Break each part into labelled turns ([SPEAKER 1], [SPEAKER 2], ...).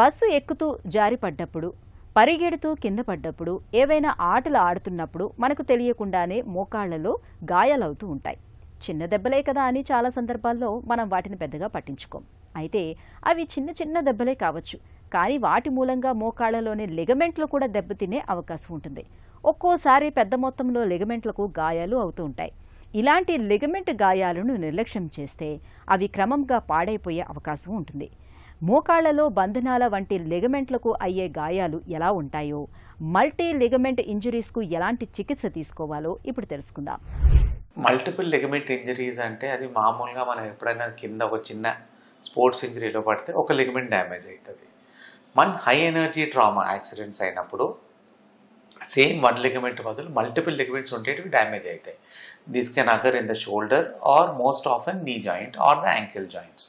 [SPEAKER 1] Bus ఎక్కుతూ జారిపడ్డప్పుడు, పరిగెడుతూ కింద పడ్డప్పుడు, ఏవైనా ఆటలు ఆడుతున్నప్పుడు మనకు తెలియకుండానే మోకాళ్లలో గాయాలవుతూ ఉంటాయి. చిన్న దెబ్బలే కదా అని చాలా సందర్భాల్లో మనం వాటిని పెద్దగా పట్టించుకోం. అయితే అవి చిన్న చిన్న దెబ్బలే కావచ్చు, కానీ వాటి మూలంగా మోకాళ్లలోని లిగమెంట్లు కూడా దెబ్బతినే అవకాశం ఉంటుంది. ఒక్కోసారి పెద్ద మొత్తంలో లిగమెంట్లకు గాయాలు అవుతూ ఉంటాయి. ఇలాంటి లిగమెంట్ గాయాలను నిర్లక్ష్యం చేస్తే అవి క్రమంగా పాడైపోయే అవకాశం ఉంటుంది. మోకాళ్లలో బంధనాల వంటి లిగమెంట్లకు అయ్యే గాయాలు ఎలా ఉంటాయో, మల్టీ లిగమెంట్ ఇంజురీస్కు ఎలాంటి చికిత్స తీసుకోవాలో ఇప్పుడు తెలుసుకుందాం.
[SPEAKER 2] మల్టిపుల్ లిగమెంట్ ఇంజరీస్ అంటే అది మామూలుగా మనం ఎప్పుడైనా కింద ఒక చిన్న స్పోర్ట్స్ ఇంజరీలో పడితే ఒక లిగమెంట్ డ్యామేజ్ అవుతుంది. మన హై ఎనర్జీ ట్రామా యాక్సిడెంట్స్ అయినప్పుడు సేమ్ వన్ లిగమెంట్ బదులు మల్టిపుల్ లిగమెంట్స్ ఉండేటివి డ్యామేజ్ అవుతాయి. This can occur in the shoulder or most often knee joint or the ankle joints.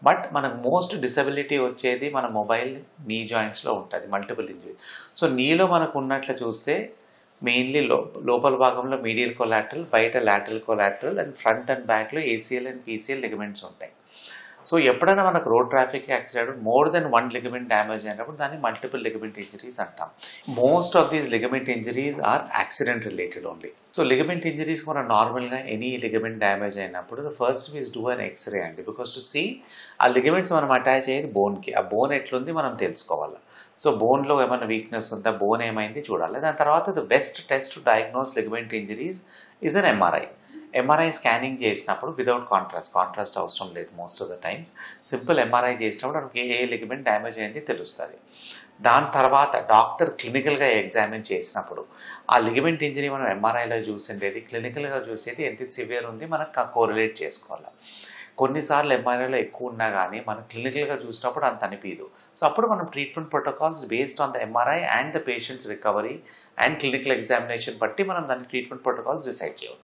[SPEAKER 2] But మనకు మోస్ట్ డిసబిలిటీ వచ్చేది మన మొబైల్ నీ జాయింట్స్లో ఉంటుంది, మల్టిపుల్ ఇంజరీ. సో నీలో మనకు ఉన్నట్లు చూస్తే మెయిన్లీ లోపల భాగంలో మీడియల్ కొలాటరల్, బయట lateral collateral and front and బ్యాక్లో ఏసీఎల్ అండ్ పీసీఎల్ లిగమెంట్స్ ఉంటాయి. సో ఎప్పుడైనా మనకు road traffic accident more than one ligament damage అయినప్పుడు దాన్ని మల్టిపుల్ లిగమెంట్ ఇంజరీస్ అంటాం. Most of these ligament injuries are accident related only. So ligament injuries మనం నార్మల్గా any ligament damage అయినప్పుడు first we do an X-ray అండి, because to see ఆ ligaments మనం attach అయ్యేది బోన్కి. ఆ బోన్ ఎట్లుంది మనం తెలుసుకోవాలి. సో బోన్లో ఏమైనా వీక్నెస్ ఉందా, బోన్ ఏమైంది చూడాలి. దాని తర్వాత the best test to diagnose ligament injuries is an MRI. MRI scanning చేసినప్పుడు వితౌట్ కాంట్రాస్ట్ అవసరం లేదు most of the times. Simple MRI చేసినప్పుడు మనకి ఏ లిగమెంట్ డ్యామేజ్ అయింది తెలుస్తుంది. దాని తర్వాత డాక్టర్ క్లినికల్గా ఎగ్జామిన్ చేసినప్పుడు ఆ లిగమెంట్ ఇంజరీ మనం ఎంఆర్ఐలో చూసిండేది క్లినికల్గా చూసేది ఎంత సివియర్ ఉంది మనకు కోరిలేట్ చేసుకోవాలి. కొన్నిసార్లు ఎంఆర్ఐలో ఎక్కువ ఉన్నా కానీ మనం క్లినికల్గా చూసినప్పుడు అంత అనిపించదు. సో అప్పుడు మనం treatment protocols based on the MRI and the patients recovery and clinical examination బట్టి మనం దాని ట్రీట్మెంట్ ప్రోటోకాల్స్ డిసైడ్ చేయాలి.